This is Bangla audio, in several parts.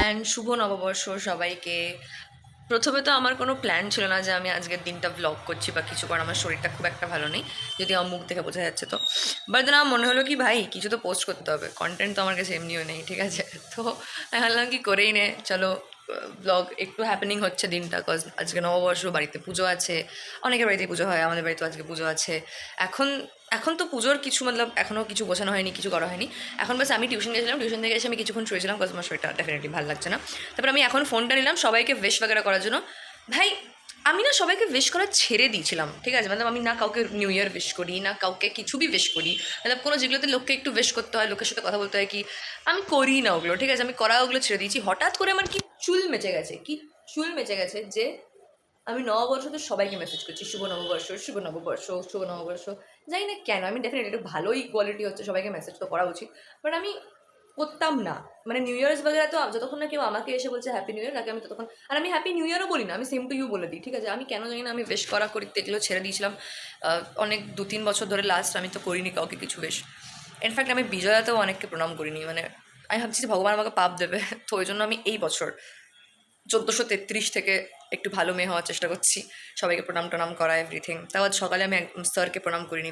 অ্যান্ড শুভ নববর্ষ সবাইকে। প্রথমে তো আমার কোনো প্ল্যান ছিল না যে আমি আজকের দিনটা ব্লগ করছি বা কিছু, কারণ আমার শরীরটা খুব একটা ভালো নেই, যদি আমার মুখ থেকে বোঝা যাচ্ছে। তো বাট দেন আমার মনে হলো কি ভাই কিছু তো পোস্ট করতে হবে, কন্টেন্ট তো আমার কাছে এমনিও নেই, ঠিক আছে। তো আমি ভাবলাম কি করেই নে, চলো ব্লগ একটু হ্যাপেনিং হচ্ছে দিনটা, কজ আজকে নববর্ষ, বাড়িতে পুজো আছে, অনেকের বাড়িতে পুজো হয়, আমাদের বাড়িতেও আজকে পুজো আছে। এখন এখন তো পুজোর কিছু মতলব এখনও কিছু গোছানো হয়নি, কিছু করা হয়নি। এখন বাস আমি টিউশন গেছিলাম, টিউশন থেকে এসে আমি কিছুক্ষণ শুয়েছিলাম, কজ আমার শরীরটা ডেফিনেটলি ভালো লাগছে না। তারপর আমি এখন ফোনটা নিলাম সবাইকে উইশ বাগেরা করার জন্য। ভাই আমি না সবাইকে উইশ করা ছেড়ে দিয়েছিলাম, ঠিক আছে। মানে আমি না কাউকে নিউ ইয়ার উইশ করি, না কাউকে কিছু বি উইশ করি, মানে কোনো যেগুলোতে লোককে একটু উইশ করতে হয়, লোকের সাথে কথা বলতে হয়, কি আমি করি না ওগুলো, ঠিক আছে। আমি করা ওগুলো ছেড়ে দিয়েছি। হঠাৎ করে আমার কি চুল মেচে গেছে, কি চুল মেচে গেছে যে আমি নববর্ষতে সবাইকে মেসেজ করছি শুভ নববর্ষ, শুভ নববর্ষ, শুভ নববর্ষ। জানি না কেন, আমি ডেফিনেটলি একটু ভালোই কোয়ালিটি হচ্ছে, সবাইকে মেসেজ তো করা উচিত, বাট আমি করতাম না। মানে নিউ ইয়ার্স বাগেরা তো যতক্ষণ না কেউ আমাকে এসে বলছে হ্যাপি নিউ ইয়ার, তাকে আমি ততক্ষণ, আর আমি হ্যাপি নিউ ইয়ারও বলি না, আমি সেম টু ইউ বলে দিই, ঠিক আছে। আমি কেন জানি না আমি বেশ করা করি এগুলো ছেড়ে দিয়েছিলাম অনেক 2-3 বছর ধরে। লাস্ট আমি তো করিনি কাউকে কিছু বেশ। ইনফ্যাক্ট আমি বিজয়াতেও অনেককে প্রণাম করিনি, মানে আমি ভাবছি যে ভগবান আমাকে পাপ দেবে, তো ওই জন্য আমি এই বছর 1433 থেকে একটু ভালো মেয়ে হওয়ার চেষ্টা করছি, সবাইকে প্রণাম টনাম করা, এভরিথিং। তাও আজ সকালে আমি স্যারকে প্রণাম করিনি,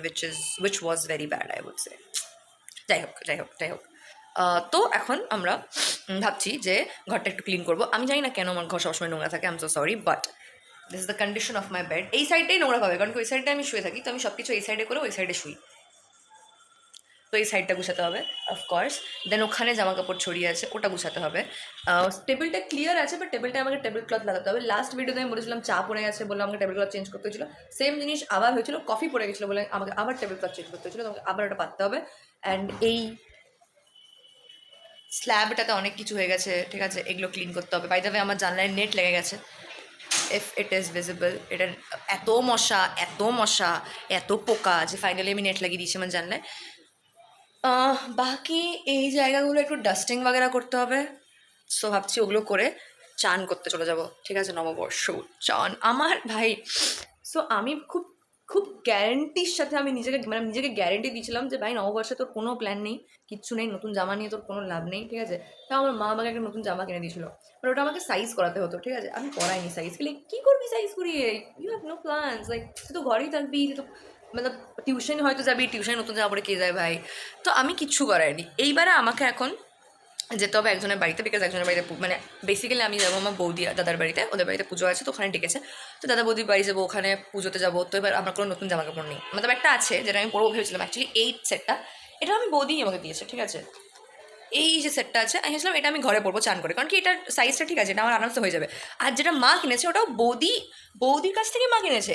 which was very bad, I would say. যাই হোক যাই হোক যাই হোক। তো এখন আমরা ভাবছি যে ঘরটা একটু ক্লিন করবো। আমি জানি না কেন আমার ঘর সবসময় নোংরা থাকে, I am so sorry, but this is the condition of my bed. এই সাইডটাই নোংরা পাবে, কারণ ওই সাইডে আমি শুয়ে থাকি, তো আমি সব কিছু এই সাইডে করে ওই সাইডে শুই, তো এই সাইডটা গুছাতে হবে অফকোর্স। দেন ওখানে জামা কাপড় ছড়িয়ে আছে, ওটা গুছাতে হবে। টেবিলটা ক্লিয়ার আছে, বাট টেবিলটা আমাকে টেবিল ক্লথ লাগাতে হবে। লাস্ট ভিডিওতে আমি বলেছিলাম চা পড়ে গেছে, বললাম আমাকে টেবিল ক্লথ চেঞ্জ করতে হয়েছিল। সেম জিনিস আবার হয়েছিল, কফি পড়ে গেছিলো বলে আমাকে আবার টেবিল ক্লথ চেঞ্জ করতে হয়েছিল, তো আমাকে আবার ওটা পাততে হবে। অ্যান্ড এই স্ল্যাবটাতে অনেক কিছু হয়ে গেছে, ঠিক আছে, এগুলো ক্লিন করতে হবে। বাই দ্য ওয়ে আমার জানলায় নেট লেগে গেছে, ইফ ইট ইজ ভিজিবল। এটার এত মশা, এত মশা, এত পোকা যে ফাইনালি আমি নেট লাগিয়ে দিয়েছি আমার জানলায়। বাকি এই জায়গাগুলো একটু ডাস্টিং বাগেরা করতে হবে, সো ভাবছি ওগুলো করে চান করতে চলে যাব, ঠিক আছে। নববর্ষ চান আমার ভাই। সো আমি খুব খুব গ্যারেন্টির সাথে আমি নিজেকে গ্যারেন্টি দিয়েছিলাম যে ভাই নববর্ষে তোর কোনো প্ল্যান নেই, কিচ্ছু নেই, নতুন জামা নিয়ে তোর কোনো লাভ নেই, ঠিক আছে। তা আমার মা আমাকে একটা নতুন জামা কিনে দিয়েছিল, বাট ওটা আমাকে সাইজ করাতে হতো, ঠিক আছে। আমি করাইনি সাইজ, কী করবি সাইজ করিয়ে, you have no plans, like তুই তো ঘরেই থাকবি, তুই তো মানে টিউশন হয়তো যাবি, টিউশনে নতুন জামা পরে কে যায় ভাই। তো আমি কিচ্ছু করাইনি। এইবারে আমাকে এখন যেতে হবে একজনের বাড়িতে, বিকজ একজনের বাড়িতে মানে বেসিক্যালি আমি যাবো আমার বৌদি দাদার বাড়িতে, ওদের বাড়িতে পুজো আছে, তো ওখানে ডেকেছে, তো দাদা বৌদির বাড়ি যাবো, ওখানে পুজোতে যাবো। তো এবার আমার কোনো নতুন জামা কাপড় নেই, মানে একটা আছে যেটা আমি পরবো ভেবেছিলাম, অ্যাকচুয়ালি এই সেটটা, এটা আমি বৌদিই আমাকে দিয়েছে, ঠিক আছে। এই যে সেটটা আছে, আমি ভাবছিলাম এটা আমি ঘরে পরবো চান করে, কারণ কি এটার সাইজটা ঠিক আছে, এটা আমার আরামসে হয়ে যাবে। আর যেটা মা কিনেছে ওটাও বৌদির কাছ থেকে মা কিনেছে,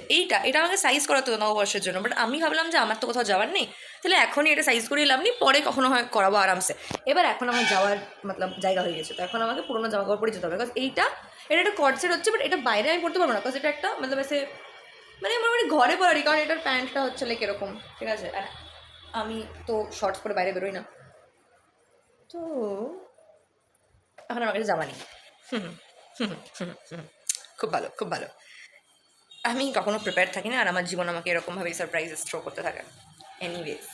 এটা আমাকে সাইজ করাতো নববর্ষের জন্য, বাট আমি ভাবলাম যে আমার তো কোথাও যাওয়ার নেই, তাহলে এখনই এটা সাইজ করিয়ে লাভ নেই, পরে কখনো হয় করাবো আরামসে। এবার এখন আমার যাওয়ার মতলব জায়গা হয়ে গেছে, তো এখন আমাকে পুরোনো জামা কাপড় পরে যেতে হবে, বিকজ এটা একটা কর্ডসেট হচ্ছে, বাট এটা বাইরে আমি পড়তে পারবো না, বিকজ এটা একটা মতলব এসে মানে আমার মানে ঘরে পরারই, কারণ এটার প্যান্টটা হচ্ছে লাইক এরকম, ঠিক আছে। আর আমি তো শর্টস পরে বাইরে বেরোই না, তো এখন আমার কাছে জামা নেই। হুম হুম হুম হুম খুব ভালো, খুব ভালো। আমি কখনো প্রিপেয়ার থাকি না, আর আমার জীবন আমাকে এরকমভাবেই সারপ্রাইজেস থ্রো করতে থাকে। এনিওয়েজ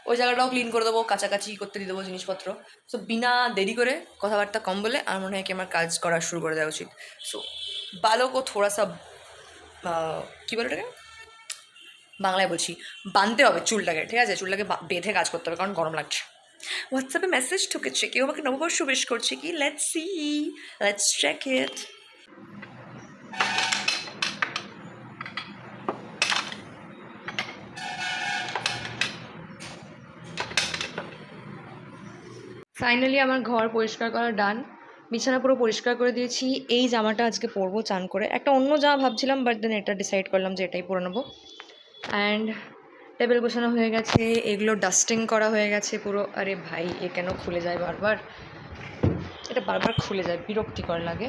ওই জায়গাটাও ক্লিন করে দেবো, কাছাকাছি করতে দিয়ে দেবো জিনিসপত্র। সো বিনা দেরি করে, কথাবার্তা কম বলে, আমার মনে হয় কি আমার কাজ করা শুরু করে দেওয়া উচিত। সো বালকও থোড়া সা কী বলে ওটাকে, বাংলায় বলছি, বাঁধতে হবে চুলটাকে, ঠিক আছে, চুলটাকে বেঁধে কাজ করতে হবে, কারণ গরম লাগছে। হোয়াটসঅ্যাপে মেসেজ ঢুকেছে, কেউ আমাকে নববর্ষ উইশ করছে কি, let's see, let's check it. Finally আমার ঘর পরিষ্কার করা ডান, বিছানা পুরো পরিষ্কার করে দিয়েছি। এই জামাটা আজকে পরবো চান করে, একটা অন্য জামা ভাবছিলাম, বাট দেন এটা ডিসাইড করলাম যে এটাই পরে নেবো। অ্যান্ড টেবিল গোছানো হয়ে গেছে, এগুলো ডাস্টিং করা হয়ে গেছে পুরো। আরে ভাই এ কেন খুলে যায় বারবার, এটা বারবার খুলে যায়, বিরক্তিকর লাগে।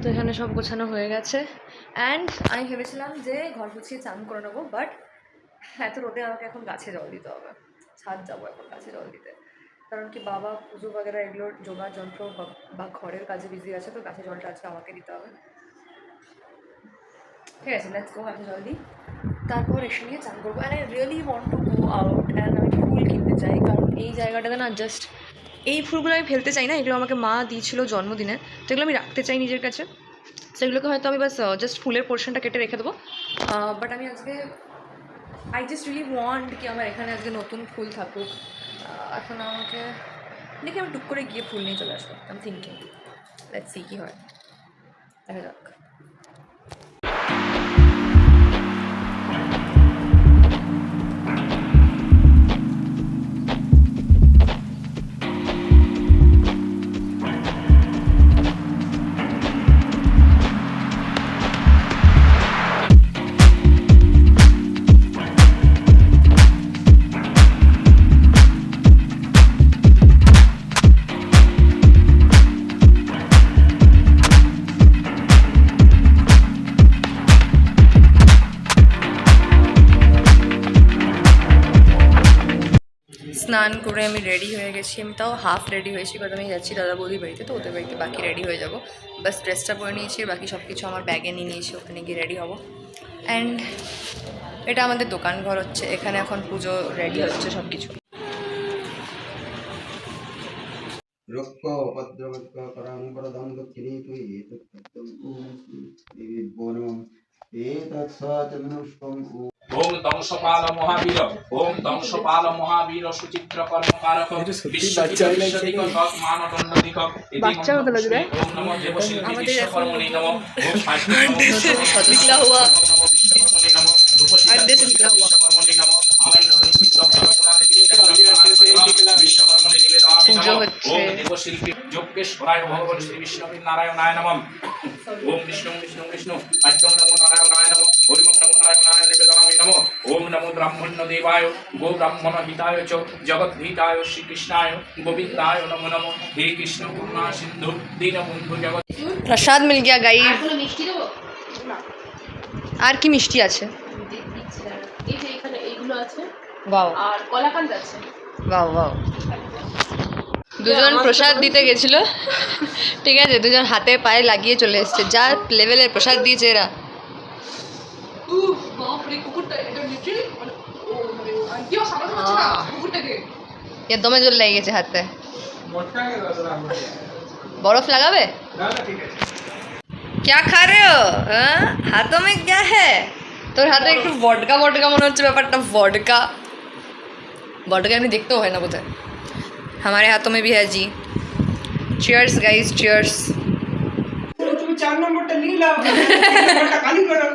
তো এখানে সব গোছানো হয়ে গেছে, অ্যান্ড আমি ভেবেছিলাম যে ঘর গুছিয়ে চান করে নেবো, বাট এত রোদে আমাকে এখন গাছে জল দিতে হবে, ছাদ যাবো এখন গাছে জল দিতে, কারণ কি বাবা পুজো বাগেরা এগুলোর জোগাড় যন্ত্র বা ঘরের কাজে বিজি আছে, তো গাছে জলটা আজকে আমাকে দিতে হবে। ঠিক আছে, লেটস গো, গাছে জল দিই, তারপর এসে নিয়ে চান করবো। And I really want to go out, and আমি ফুল কিনতে চাই, কারণ এই জায়গাটাতে না জাস্ট এই ফুলগুলো আমি ফেলতে চাই না, এগুলো আমাকে মা দিয়েছিল জন্মদিনে, তো এগুলো আমি রাখতে চাই নিজের কাছে। সেগুলোকে হয়তো আমি বাস জাস্ট ফুলের পোর্শনটা কেটে রেখে দেবো। বাট আমি আজকে আই জাস্ট রিলি ওয়ান্ট কি আমার এখানে আজকে নতুন ফুল থাকুক। এখন আমাকে দেখি আমি টুক করে গিয়ে ফুল নিয়ে চলে আসবো। I am thinking, let's see কী হয়, দেখা যাক। স্নান করে আমি রেডি হয়ে গেছি, আমি তাও হাফ রেডি হয়েছি, কারণ আমি যাচ্ছি দাদা বৌদির বাড়িতে, তো ওদের বাড়িতে বাকি রেডি হয়ে যাব। বাস ড্রেসটা পরে নিয়েছি, বাকি সব কিছু আমার ব্যাগে নিয়ে নিয়েছি, ওখানে গিয়ে রেডি হব। অ্যান্ড এটা আমাদের দোকান ঘর হচ্ছে, এখানে এখন পুজো রেডি হচ্ছে সব কিছু। ओम दंशपाल महावीर ओम दंशपाल महावीर सुचित्र कर्मकारक विश्वदिक मानदंडिक বাচ্চা মতো লাগে রে। ओम नमो देवशिल्पी विश्वकर्मणे नमो ओम निकला हुआ अंडे से निकला हुआ পুজো হচ্ছে। ओम देवशिल्पी যোগেশ্বরায় ভগবান শ্রী বিষ্ণু নারায়ণায় নমঃ ओम विष्णु विष्णु विष्णु अद्यं नमो नारायणाय नमः ओम नमो नारायणाय निवेदयामि नमः ओम नमो ब्राह्मण देवाय गो ब्राह्मण हिताय च जगत हिताय श्री कृष्णाय गोविंदाय नमो नमः हे कृष्ण करुणा सिंधु दीनबंधु जगत। প্রসাদ মিল গিয়া গাই। আর কি মিষ্টি আছে? এই যে এখানে এইগুলো আছে ওয়াও আর কলাকান্দ আছে। Wow wow. দুজন প্রসাদ দিতে গেছিল, ঠিক আছে, দুজন হাতে পায়ে লাগিয়ে চলে এসছে, যা লেভেলের প্রসাদ দিয়েছে এরা। বাপরে কুকুরটা এটা লিটারালি মানে ও মানে আইডিয়া সামনে হচ্ছে না কুকুরটাকে। এর দমে জল লেগে গেছে হাতে। বরফ লাগাবে? क्या खा रहे हो? हाथों में क्या है? তোর হাতে একটু ভডকা ভডকা মনে হচ্ছে ব্যাপারটা। ভডকা ভডকা এমনি দেখতেও হয় না বোধহয়। हमारे हाथों में भी है जी। Cheers guys, cheers. তুমি 4 নম্বরটা নিয়ে নাও, নম্বরটা খালি করো।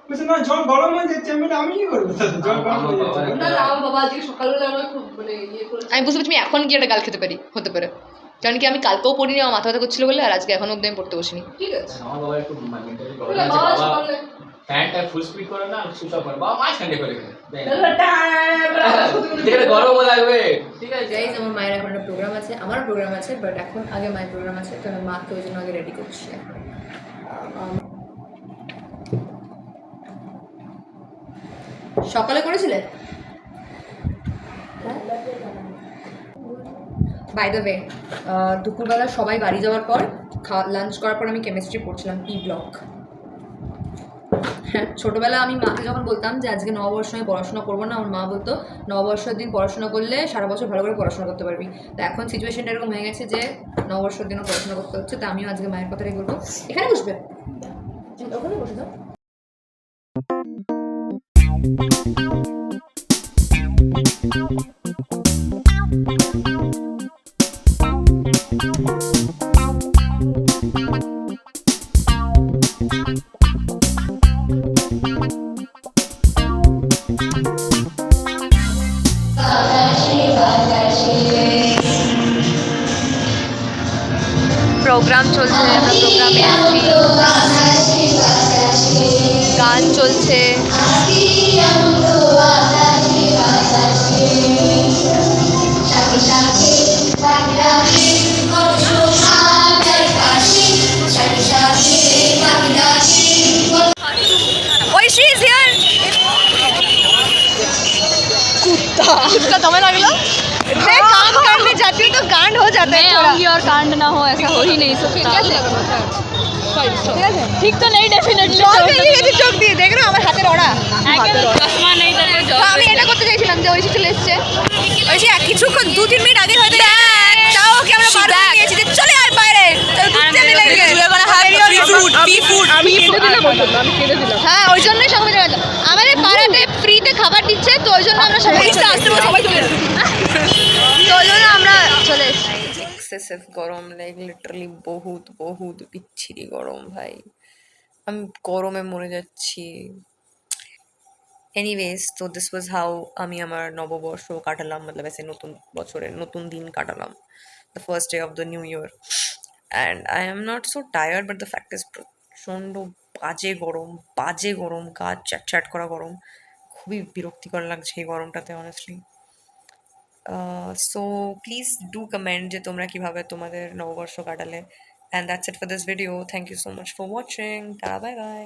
বুঝছ না, জল গরম হয়ে যাচ্ছে, আমি কি করব? জল গরম হয়ে যাচ্ছে। না না আমার বাবা আজকে সকালবেলা আমার খুব মানে ইয়ে করে। আমি বুঝতে পারছি তুমি এখন কি একটা গাল খেতে পারি, হতে পারে, কারণ কি আমি কালকেও পড়িনি, আমার মাথা ব্যথা করছিল বলে, আর আজকে এখনো অব্দি আমি পড়তে বসিনি। ঠিক আছে আমার বাবা একটু মেন্টালি বাবা প্রবলেম আছে। বাবা সকালে ফ্যানটা ফুল স্পিড করে না, সুইচ অফ করে। বাবা মাছ ঠান্ডা করে দেয়। টাটা দেখে গরম লাগবে। ঠিক আছে গাইজ, আমার মায়ের এখন একটা প্রোগ্রাম আছে, আমারও প্রোগ্রাম আছে, বাট এখন আগে মায়ের প্রোগ্রাম আছে, তো আমি মাকে ওই জন্য আগে রেডি করছি এখন। সকালে করেছিলে? বাই দ্য ওয়ে, দুপুরবেলা সবাই বাড়ি যাওয়ার পর লাঞ্চ করার পর আমি কেমিস্ট্রি পড়ছিলাম, পি ব্লক। হ্যাঁ, ছোটোবেলা আমি মাকে যখন বলতাম যে আজকে নববর্ষ আমি পড়াশোনা করবো না, আমার মা বলতো নববর্ষের দিন পড়াশোনা করলে সারা বছর ভালো করে পড়াশোনা করতে পারবি। তো এখন সিচুয়েশনটা এরকম হয়ে গেছে যে নববর্ষের দিনও পড়াশোনা করতে হচ্ছে, তো আমিও আজকে মায়ের কথাটাই বলবো। এখানে বসবে, ওখানে বসে দাও। প্রোগ্রাম চলছে, আমরা প্রোগ্রামে আছি, গান চলছে। Aishi is here. कुत्ता दमे लगलो। मैं काम करने जाती हूँ तो कांड हो जाता है थोड़ा। और कांड ना हो ऐसा हो ही नहीं सकता। ठीक तो नहीं डेफिनेटली चोक दिए देख रहे हो हमारे हाथे रोड़ा। তো আমি এটা করতে চাইছিলাম যে ঐশী চলে এসছে। ঐশী কিছুক্ষণ 2-3 মিনিট আগে হয়তো তাও ওকে আমরা বার করে দিয়েছি যে চলে আয় বাইরে হ্যাঁ ওই জন্যই সবাই চলে গেল। আমাদের পাড়াতে ফ্রিতে খাবার দিচ্ছে তো ওই জন্য আমরা সবাই চলে এসেছি। তো ওই জন্য আমরা চলে এসেছি। এক্সেসিভ গরম, লাইক লিটারালি বহুত বহুত বিচ্ছিরি গরম ভাই, আমি গরমে মরে যাচ্ছি। এনিওয়েজ, তো দিস ওয়াজ হাউ আমি আমার নববর্ষ কাটালাম, মতলব এসে নতুন বছরের নতুন দিন কাটালাম, the first day of the new year. And I am not so tired, but the fact is প্রচণ্ড বাজে গরম, গা চ্যাট করা গরম, খুবই বিরক্তিকর লাগছে এই গরমটাতে honestly. So please do comment যে তোমরা কীভাবে তোমাদের নববর্ষ কাটালে। And that's it for this video. Thank you so much for watching. Bye by.